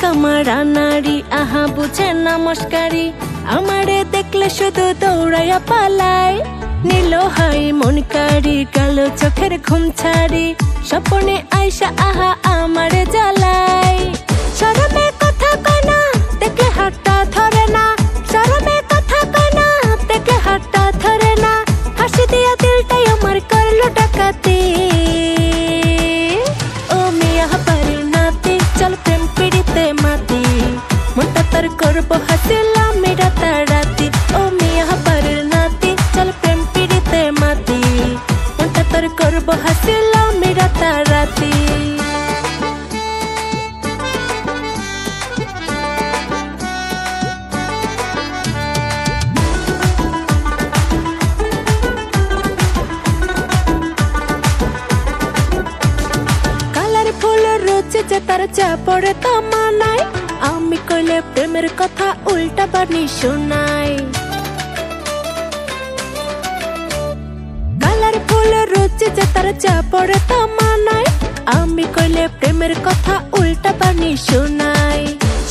Camara নারী আহা বুঝে না মস্কারি আমারে দেখলে শুধু দৌড়াইয়া পালায় নীল হাই মনকারি কালো চোখের ঘুম ছাড়ি স্বপ্নে আইসা আহা আমারে জ্বালায় শরমে কথা কয় না দেখলে হাতটা ধরে না শরমে কথা কয় না দেখলে হাতটা ধরে না হাসি দিয়া দিলটাই আমার করলো ডাকাতি ও মিয়া বাড়ির নাতি চল প্রেম পিড়িতে মাতি মনটা তোর করবো হাসিলাম মেরা তারাতি ও মিয়া বাড়ির নাতি চল প্রেম পিড়িতে মাতি মনটা তোর করবো হাসিলাম মেরা তারাতি যে তার চা পড়ে তা মানায় আমি কইলে প্রেমের কথা উল্টা বানি শোনাই কালার ফুল রোজ যে তার চা পড়ে তা মানায় আমি কইলে প্রেমের কথা উল্টা বানি শোনাই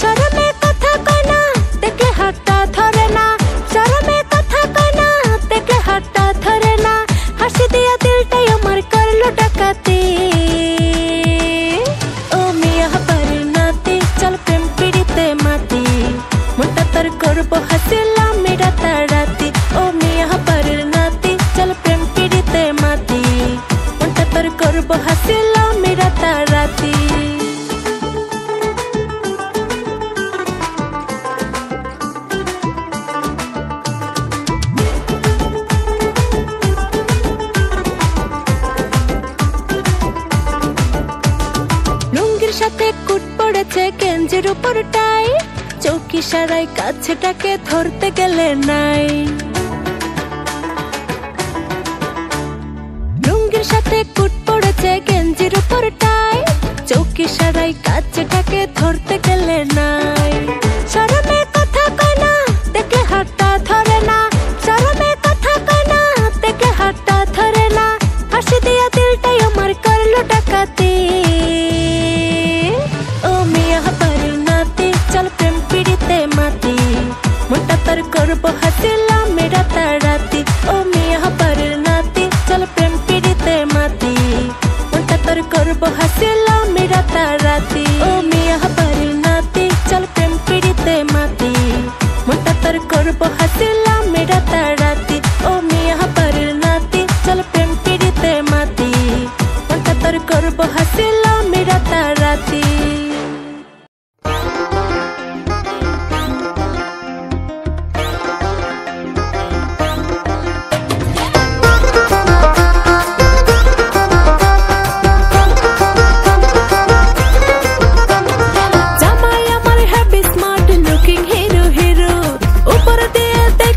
শরমে কথা কয় না দেখলে হাতটা ধরে না শরমে কথা কয় না দেখলে হাতটা ধরে না হাসি দিয়া দিলটাই আমার করলো ডাকাতি করবো হাসিলাম মেরা তারাতি ও মিয়া বাড়ির নাতি চল প্রেম পিড়িতে মাতি মনটা তোর করবো হাসিলাম মেরা তারাতি লুঙ্গির সাথে কুট পড়েছে গেঞ্জির উপর টাই চৌকি সারাই কাছেটাকে ধরতে গেলে নাই লুঙ্গির সাথে কুট পড়েছে গেঞ্জির উপর টাই চৌকি সারাই কাছেটাকে ধরতে গেলে নাই শরমে কথা কয় না দেখলে হাতটা ধরে না শরমে কথা কয় না দেখলে হাতটা ধরে না হাসি দিয়া দিলটাই আমার করলো ডাকাতি ও মিয়া বাড়ির নাতি চল প্রেম পিড়িতে মাতি মনটা তোর করবো হাসিলাম মেরা তারাতি ও মিয়া বাড়ির নাতি চল প্রেম পিড়িতে মাতি মনটা তোর করবো হাসিলাম মেরা তারাতি ও মিয়া বাড়ির নাতি চল প্রেম পিড়িতে মাতি মনটা তোর করবো হাসিলাম মেরা তারাতি ও মিয়া বাড়ির নাতি চল প্রেম পিড়িতে মাতি মনটা তোর করবো হাসিলাম মেরা তারাতি জামাই আমার happy smart looking hero hero উপর দিয়ে দেখ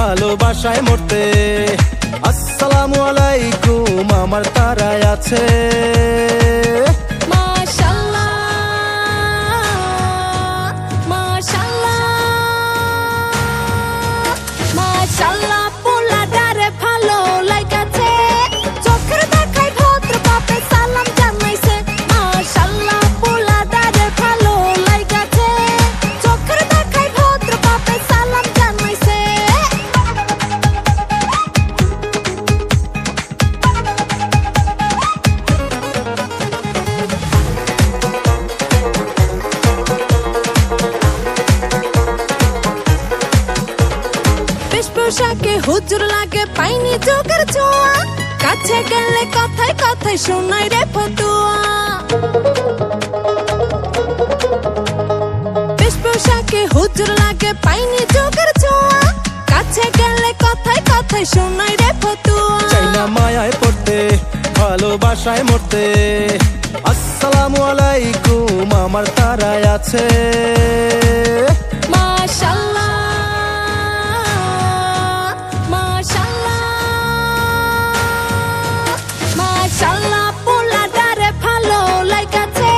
ভালোবাসায় মরতে। আসসালামু আলাইকুম আমার তারায় আছে। মাশাআল্লাহ মাশাআল্লাহ মাশাআল্লাহ পোলাটারে ভালো লাগাছে, চোখের দেখায় ভদ্র বাপে সালাম জানাইছে। মাশাআল্লাহ পোলাটারে ভালো লাগাছে, চোখের দেখায় ভদ্র বাপে সালাম জানাইছে। পোশাকে হুজুর লাগে পাইনি চোখের ছোঁয়া, কাছে গেলে কথায় কথায় শোনাই রে ফতুয়া। বেশ পোশাকে হুজুর লাগে পাইনি চোখের ছোঁয়া, কাছে গেলে কথায় কথায় শোনাই রে ফতুয়া। চাই না মায়ায় পড়তে ভালোবাসায় মরতে। আসসালামু আলাইকুম আমার তারায় আছে। মাশাআল্লাহ মাশাআল্লাহ মাশাআল্লাহ পোলাটারে ভালো লাগাছে,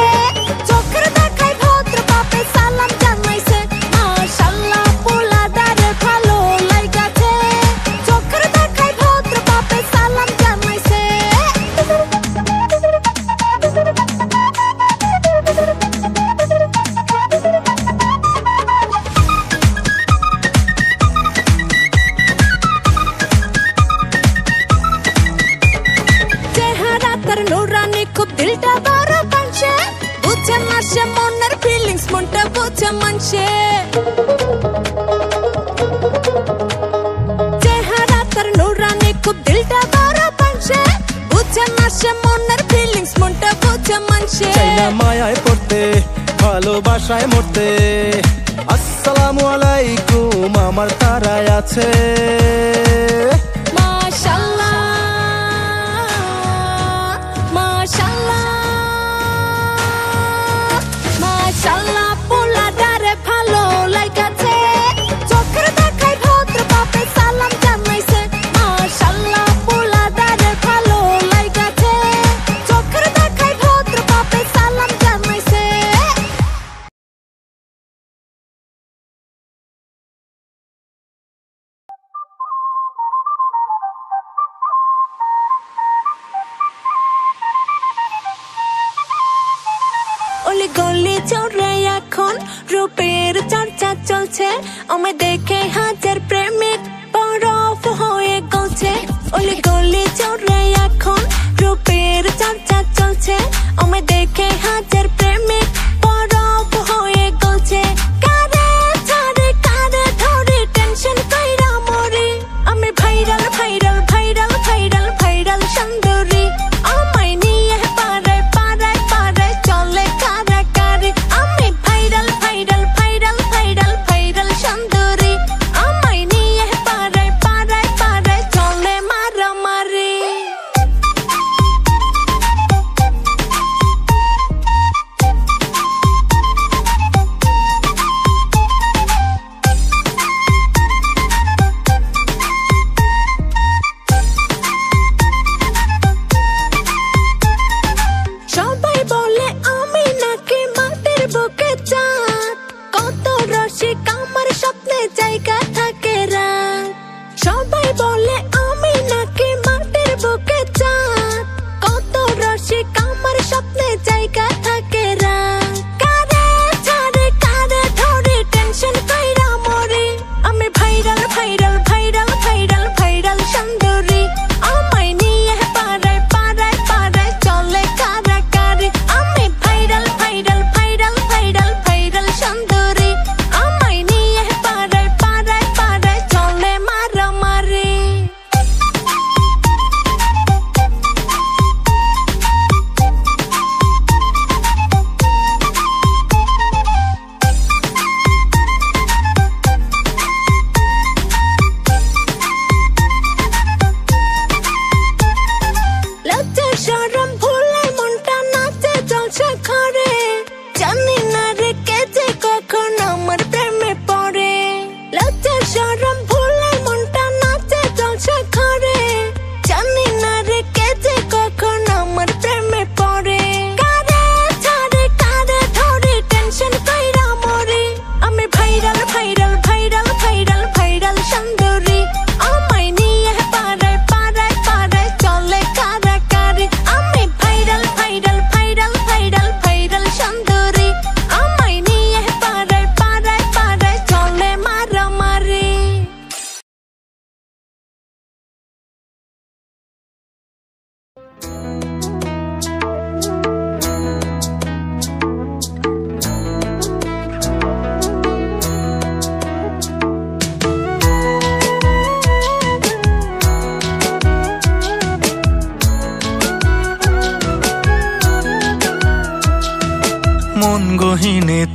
চোখের দেখায় ভদ্র বাপে সালাম জানাইছে। মাশাআল্লাহ পোলাটারে ভালো লাগাছে, চোখের দেখায় ভদ্র বাপে সালাম জানাইছে। নুরানি খুব দিলটা বড় পাঞ্চে, বুঝে না সে মনের ফিলিংস, মনটা বুঝে মানছে। চেহারা তার নুরানি খুব দিলটা বড় পাঞ্চে, বুঝে না সে মনের ফিলিংস, মনটা বুঝে মানছে। চাই না মায়ায় পড়তে ভালোবাসায় মরতে। আসসালামু আলাইকুম আমার তারায় আছে। মাশাআল্লাহ মাশাআল্লাহ মাশাআল্লাহ পোলাটারে ভালো লাগাছে, চোখের দেখায় ভদ্র বাপে সালাম জানাইছে। মাশাআল্লাহ পোলাটারে ভালো লাগাছে, চোখের দেখায় ভদ্র বাপে সালাম জানাইছে। অলি গলি চড়ে এখন রূপের চর্চা চলছে, আমায় দেখে হাজার প্রেমিক বরফ হয়ে গলছে। অলি গলি চড়ে এখন রূপের চর্চা চলছে, আমায় দেখে হাজার প্রেমিক বরফ হয়ে গলছে। কারে ছাড়ে কারে ধরে টেনশন কইরা মরি, আমি viral viral viral viral viral সুন্দরী। আমায় নিয়ে পাড়ায় পাড়ায় পাড়ায় চলে কারাকারি, আমি viral viral viral viral viral সুন্দরী।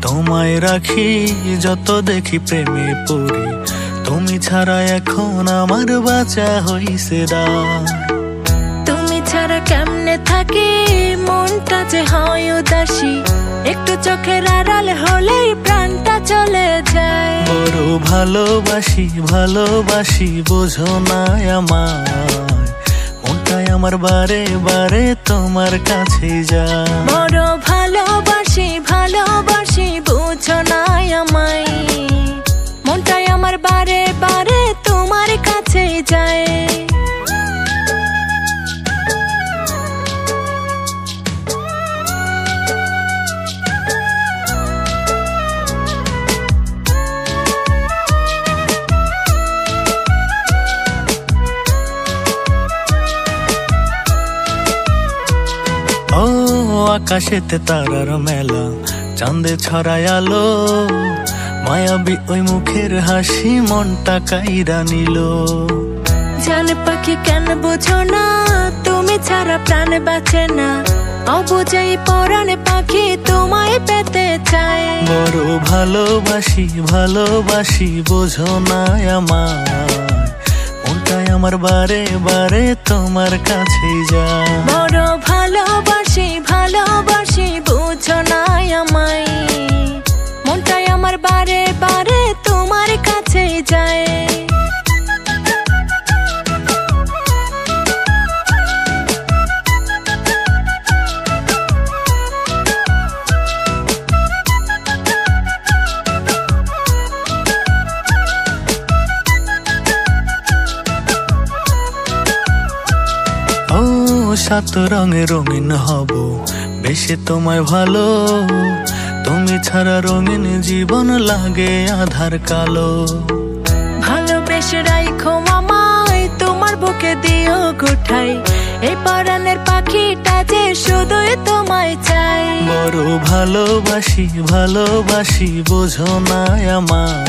তোমায় রাখি, যত দেখি প্রেমে পড়ি, তুমি ছাড়া এখন আমার বাঁচা হইছে দায়। তুমি ছাড়া কেমনে থাকি, মনটা যে হয় উদাসী, একটু চোখের আড়াল হলেই প্রাণটা চলে যায়। বড় ভালোবাসি ভালোবাসি বোঝো না আমায়, মনটাই আমার বারে বারে তোমার কাছে যায়। বড় ভালোবাসি ভালোবাসি বুঝো না আমায়, মনটাই আমার বারে বারে তোমার কাছে যায়। ও আকাশেতে তারার মেলা, চাঁদে ছড়ায় আলো, মায়াবী ওই মুখের হাসি মনটা কাইরা নিল। জান পাখি কেন বুঝো না, তুমি ছাড়া প্রাণ বাঁচে না, অবুঝাই পরাণ পাখি তোমায় পেতে চায়। বড় ভালোবাসি ভালোবাসি বোঝো না আমায়, মনটাই আমার বারে বারে তোমার কাছে যায়। বড় ভালোবাসি ভালোবাসি বুঝো না আমায়, মনটাই আমার বারে বারে তোমার কাছে যায়। ও সাত রঙে রঙিন হব বেশে তোমায় ভালো, তুমি ছাড়া রঙিন জীবন লাগে আধার কালো। ভালোবেসে রাইখো আমায়, তোমার বুকে দিও গোঠাই, এই পরাণের পাখিটা যে শুধুই তোমায় চাই। বড় ভালোবাসি ভালোবাসি বোঝো না আমায়,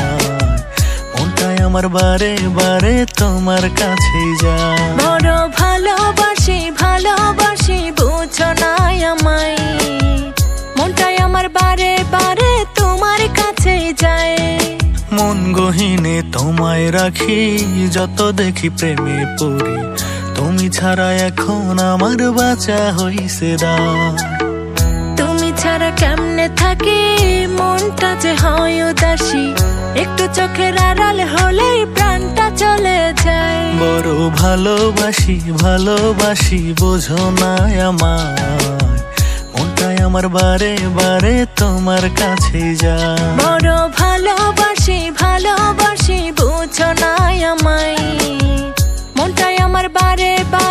মনটাই আমার বারে বারে তোমার কাছে যায়। বড় ভালোবাসি ভালোবাসি বুঝো না আমায়, মনটাই আমার বারে বারে তোমার কাছে যায়। মন গহীনে তোমায় রাখি, যত দেখি প্রেমে পড়ি, তুমি ছাড়া এখন আমার বাঁচা হইছে দায়। তুমি ছাড়া কেমনে থাকি, মনটা যে হয় উদাসী, একটু চোখের আড়াল হলেই প্রাণটা চলে যায়। বড় ভালোবাসি ভালোবাসি বোঝো না আমায়, মনটাই আমার বারে বারে তোমার কাছে যায়। বড় ভালোবাসি ভালোবাসি বুঝো না আমায়, মনটাই আমার বারে বারে